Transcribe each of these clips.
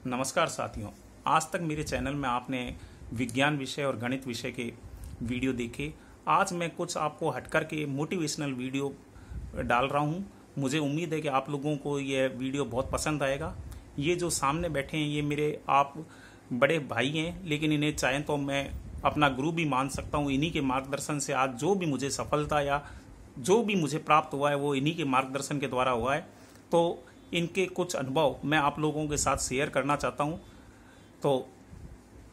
नमस्कार साथियों। आज तक मेरे चैनल में आपने विज्ञान विषय और गणित विषय के वीडियो देखे। आज मैं कुछ आपको हटकर के मोटिवेशनल वीडियो डाल रहा हूं। मुझे उम्मीद है कि आप लोगों को यह वीडियो बहुत पसंद आएगा। ये जो सामने बैठे हैं ये मेरे आप बड़े भाई हैं, लेकिन इन्हें चाहें तो मैं अपना गुरु भी मान सकता हूँ। इन्हीं के मार्गदर्शन से आज जो भी मुझे सफलता या जो भी मुझे प्राप्त हुआ है वो इन्हीं के मार्गदर्शन के द्वारा हुआ है। तो इनके कुछ अनुभव मैं आप लोगों के साथ शेयर करना चाहता हूं। तो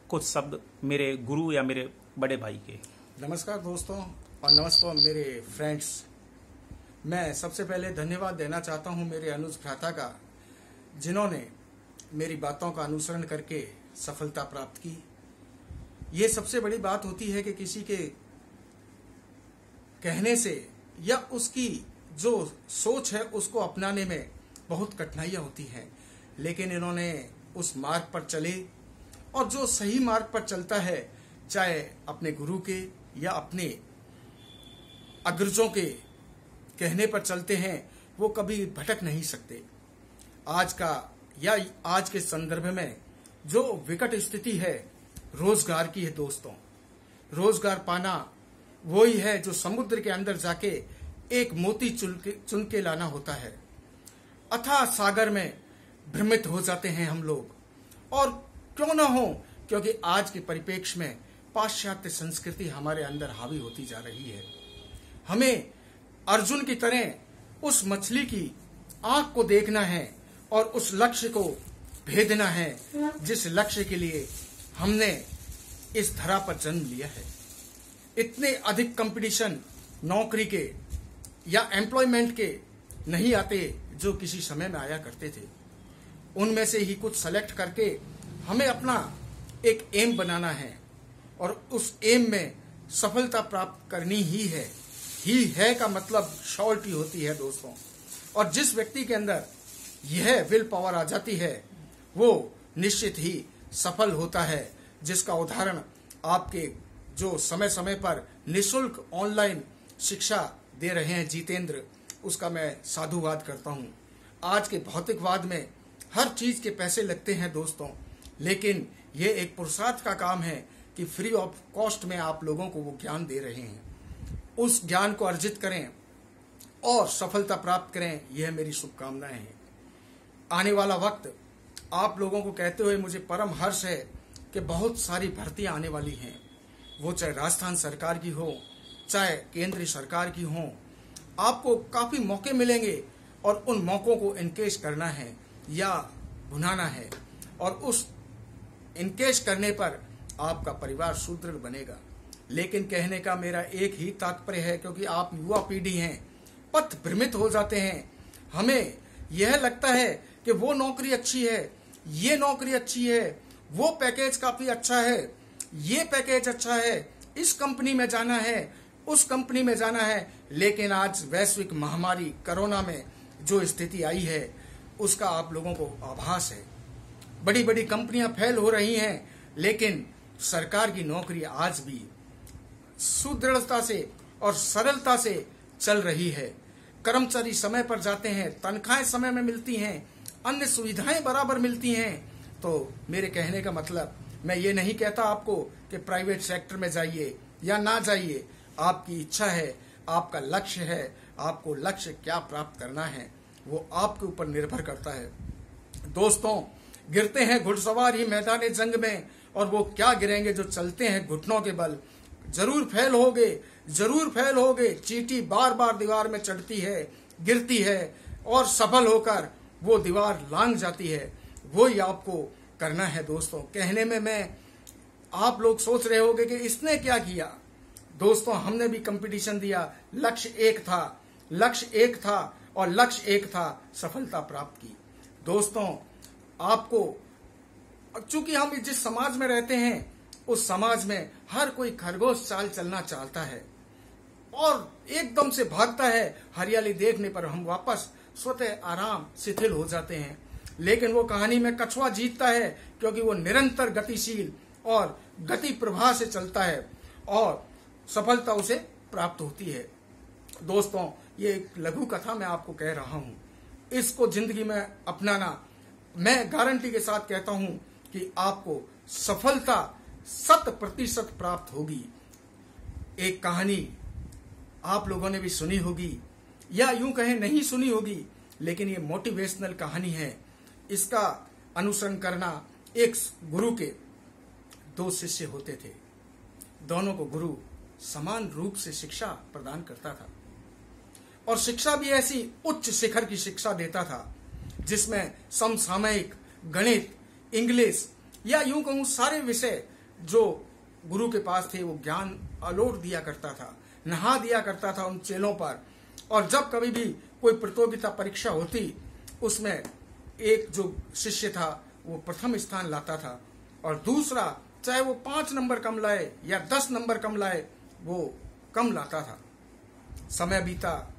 कुछ शब्द मेरे गुरु या मेरे बड़े भाई के। नमस्कार दोस्तों और नमस्कार मेरे फ्रेंड्स। मैं सबसे पहले धन्यवाद देना चाहता हूं मेरे अनुज भ्राता का, जिन्होंने मेरी बातों का अनुसरण करके सफलता प्राप्त की। ये सबसे बड़ी बात होती है कि किसी के कहने से या उसकी जो सोच है उसको अपनाने में बहुत कठिनाइयां होती हैं, लेकिन इन्होंने उस मार्ग पर चले और जो सही मार्ग पर चलता है, चाहे अपने गुरु के या अपने अग्रजों के कहने पर चलते हैं, वो कभी भटक नहीं सकते। आज का या आज के संदर्भ में जो विकट स्थिति है रोजगार की है दोस्तों। रोजगार पाना वही है जो समुद्र के अंदर जाके एक मोती चुन के लाना होता है। अथाह सागर में भ्रमित हो जाते हैं हम लोग, और क्यों ना हो, क्योंकि आज के परिप्रेक्ष्य में पाश्चात्य संस्कृति हमारे अंदर हावी होती जा रही है। हमें अर्जुन की तरह उस मछली की आंख को देखना है और उस लक्ष्य को भेदना है जिस लक्ष्य के लिए हमने इस धरा पर जन्म लिया है। इतने अधिक कंपटीशन नौकरी के या एम्प्लॉयमेंट के नहीं आते जो किसी समय में आया करते थे। उनमें से ही कुछ सेलेक्ट करके हमें अपना एक एम बनाना है और उस एम में सफलता प्राप्त करनी ही है का मतलब श्योरिटी होती है दोस्तों। और जिस व्यक्ति के अंदर यह विल पावर आ जाती है वो निश्चित ही सफल होता है, जिसका उदाहरण आपके जो समय समय पर निःशुल्क ऑनलाइन शिक्षा दे रहे हैं जितेंद्र, उसका मैं साधुवाद करता हूं। आज के भौतिकवाद में हर चीज के पैसे लगते हैं दोस्तों, लेकिन ये एक पुरुषार्थ का काम है कि फ्री ऑफ कॉस्ट में आप लोगों को वो ज्ञान दे रहे हैं। उस ज्ञान को अर्जित करें और सफलता प्राप्त करें, यह मेरी शुभकामनाएं हैं। आने वाला वक्त आप लोगों को कहते हुए मुझे परम हर्ष है कि बहुत सारी भर्तियां आने वाली हैं, वो चाहे राजस्थान सरकार की हो चाहे केंद्रीय सरकार की हो। आपको काफी मौके मिलेंगे और उन मौकों को इनकेश करना है या भुनाना है, और उस इनकेश करने पर आपका परिवार सुदृढ़ बनेगा। लेकिन कहने का मेरा एक ही तात्पर्य है, क्योंकि आप युवा पीढ़ी हैं, पथ भ्रमित हो जाते हैं। हमें यह लगता है कि वो नौकरी अच्छी है, ये नौकरी अच्छी है, वो पैकेज काफी अच्छा है, ये पैकेज अच्छा है, इस कंपनी में जाना है, उस कंपनी में जाना है। लेकिन आज वैश्विक महामारी कोरोना में जो स्थिति आई है उसका आप लोगों को आभास है। बड़ी बड़ी कंपनियां फेल हो रही हैं, लेकिन सरकार की नौकरी आज भी सुदृढ़ता से और सरलता से चल रही है। कर्मचारी समय पर जाते हैं, तनख्वाहें समय में मिलती हैं, अन्य सुविधाएं बराबर मिलती हैं। तो मेरे कहने का मतलब, मैं ये नहीं कहता आपको कि प्राइवेट सेक्टर में जाइए या ना जाइए, आपकी इच्छा है, आपका लक्ष्य है, आपको लक्ष्य क्या प्राप्त करना है वो आपके ऊपर निर्भर करता है। दोस्तों, गिरते हैं घुड़सवार ही मैदान जंग में, और वो क्या गिरेंगे जो चलते हैं घुटनों के बल। जरूर फेल होगे, जरूर फेल होगे। चींटी बार बार दीवार में चढ़ती है, गिरती है और सफल होकर वो दीवार लांघ जाती है। वो ही आपको करना है दोस्तों। कहने में मैं आप लोग सोच रहे होंगे कि इसने क्या किया। दोस्तों, हमने भी कंपटीशन दिया, लक्ष्य एक था और लक्ष्य एक था, सफलता प्राप्त की। दोस्तों, आपको चूंकि हम जिस समाज में रहते हैं उस समाज में हर कोई खरगोश चाल चलना चाहता है और एकदम से भागता है। हरियाली देखने पर हम वापस स्वतः आराम शिथिल हो जाते हैं, लेकिन वो कहानी में कछुआ जीतता है, क्योंकि वो निरंतर गतिशील और गति प्रवाह से चलता है और सफलता उसे प्राप्त होती है। दोस्तों, ये एक लघु कथा मैं आपको कह रहा हूं, इसको जिंदगी में अपनाना मैं गारंटी के साथ कहता हूं कि आपको सफलता 100% प्राप्त होगी। एक कहानी आप लोगों ने भी सुनी होगी या यूं कहें नहीं सुनी होगी, लेकिन ये मोटिवेशनल कहानी है। इसका अनुसरण करना। एक गुरु के 2 शिष्य होते थे। दोनों को गुरु समान रूप से शिक्षा प्रदान करता था और शिक्षा भी ऐसी उच्च शिखर की शिक्षा देता था जिसमें समसामयिक, गणित, इंग्लिश या यूं कहूं सारे विषय जो गुरु के पास थे वो ज्ञान अलोट दिया करता था, नहा दिया करता था उन चेलों पर। और जब कभी भी कोई प्रतियोगिता परीक्षा होती उसमें एक जो शिष्य था वो प्रथम स्थान लाता था और दूसरा चाहे वो 5 नंबर कम लाए या 10 नंबर कम लाए वो कम लाता था। समय बीता,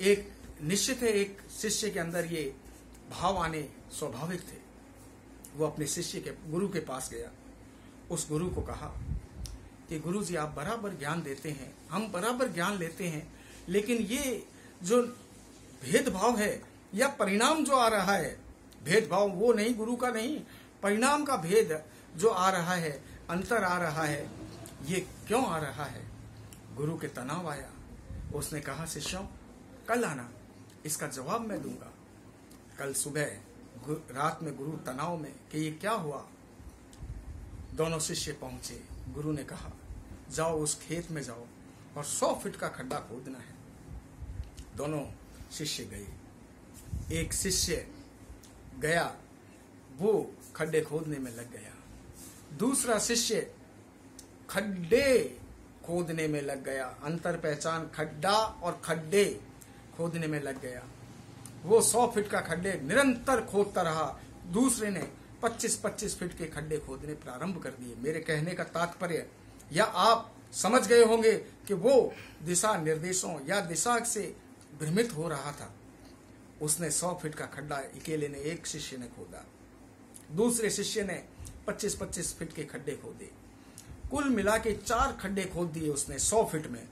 एक निश्चित है एक शिष्य के अंदर ये भाव आने स्वाभाविक थे। वो अपने शिष्य के गुरु के पास गया। उस गुरु को कहा कि गुरु जी आप बराबर ज्ञान देते हैं, हम बराबर ज्ञान लेते हैं, लेकिन ये जो भेदभाव है या परिणाम जो आ रहा है, भेदभाव वो नहीं, गुरु का नहीं, परिणाम का भेद जो आ रहा है, अंतर आ रहा है, ये क्यों आ रहा है? गुरु के तनाव आया। उसने कहा शिष्यों कल आना, इसका जवाब मैं दूंगा। कल सुबह रात में गुरु तनाव में कि ये क्या हुआ। दोनों शिष्य पहुंचे। गुरु ने कहा जाओ उस खेत में जाओ और 100 फीट का खड्डा खोदना है। दोनों शिष्य गए। एक शिष्य गया, वो खड्डे खोदने में लग गया। दूसरा शिष्य खड्डे खोदने में लग गया। अंतर पहचान, खड्डा और खड्डे खोदने में लग गया। वो 100 फीट का खड्डे निरंतर खोदता रहा। दूसरे ने 25-25 फीट के खड्डे खोदने प्रारंभ कर दिए। मेरे कहने का तात्पर्य, या आप समझ गए होंगे कि वो दिशा निर्देशों या दिशा से भ्रमित हो रहा था। उसने 100 फीट का खड्डा अकेले ने, एक शिष्य ने खोदा। दूसरे शिष्य ने 25-25 फीट के खड्डे खोदे। कुल मिला के 4 खड्डे खोद दिए उसने 100 फीट में।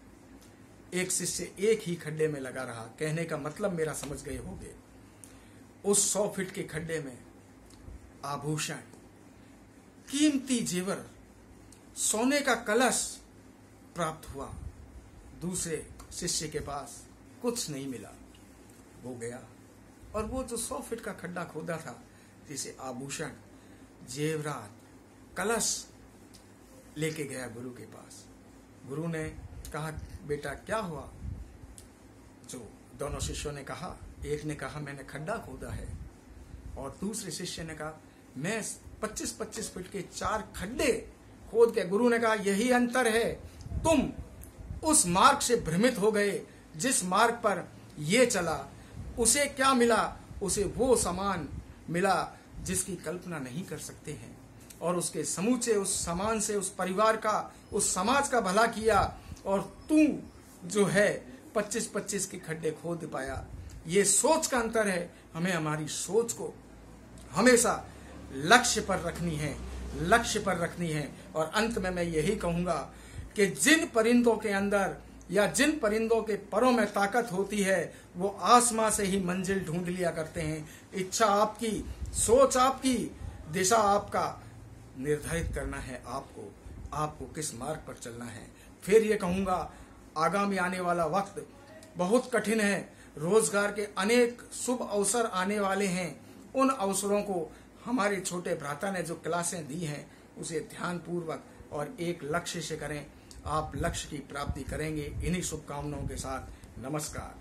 एक शिष्य एक ही खड्डे में लगा रहा। कहने का मतलब मेरा समझ गए होंगे। उस 100 फीट के खड्डे में आभूषण, कीमती जेवर, सोने का कलश प्राप्त हुआ। दूसरे शिष्य के पास कुछ नहीं मिला। वो गया और वो जो 100 फीट का खड्डा खोदा था, जिसे आभूषण, जेवरात, कलश लेके गया गुरु के पास। गुरु ने कहा बेटा क्या हुआ? जो दोनों शिष्यों ने कहा, एक ने कहा मैंने खड्डा खोदा है और दूसरे शिष्य ने कहा मैं 25-25 फीट के 4 खड्डे खोद के। गुरु ने कहा यही अंतर है, तुम उस मार्ग से भ्रमित हो गए जिस मार्ग पर ये चला। उसे क्या मिला? उसे वो सामान मिला जिसकी कल्पना नहीं कर सकते हैं, और उसके समूचे उस सामान से उस परिवार का, उस समाज का भला किया। और तू जो है 25-25 के खड्डे खोद पाया। ये सोच का अंतर है। हमें हमारी सोच को हमेशा लक्ष्य पर रखनी है, लक्ष्य पर रखनी है। और अंत में मैं यही कहूंगा कि जिन परिंदों के अंदर या जिन परिंदों के परों में ताकत होती है वो आसमां से ही मंजिल ढूंढ लिया करते हैं। इच्छा आपकी, सोच आपकी, दिशा आपका, निर्धारित करना है आपको किस मार्ग पर चलना है। फिर ये कहूंगा आगामी आने वाला वक्त बहुत कठिन है। रोजगार के अनेक शुभ अवसर आने वाले हैं। उन अवसरों को हमारे छोटे भ्राता ने जो क्लासें दी हैं उसे ध्यानपूर्वक और एक लक्ष्य से करें। आप लक्ष्य की प्राप्ति करेंगे। इन्हीं शुभकामनाओं के साथ नमस्कार।